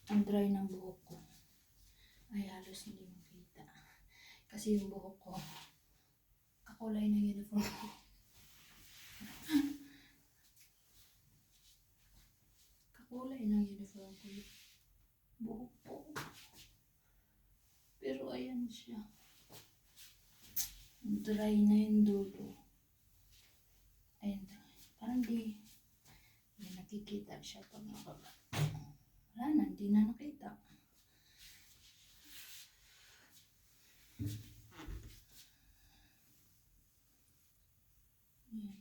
Ang dry ng buhok ko ay halos hindi makita. Kasi yung buhok ko, kakulay ng uniform ko. Kakulay ng uniform ko yung buhok ko. Pero ayan siya. Dry na yung dulo. Ayan. Parang di nakikita siya pag nakaba. Wala na, hindi na nakita. Ayan.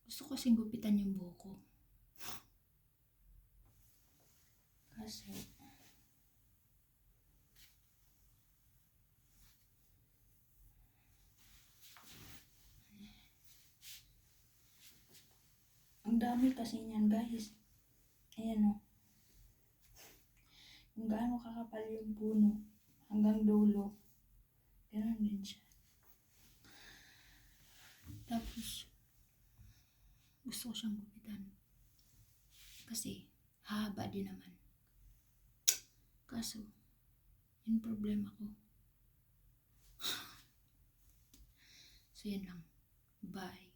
Gusto ko kasing gupitan yung buhok ko. Kaso, ang dami kasi niyan guys. Ayan o. Kung gaano kakapal yung puno hanggang dulo. Ganun din siya. Tapos, gusto ko siyang gupitan. Kasi, haba din naman. Kaso, yung problema ko. So, yan lang. Bye.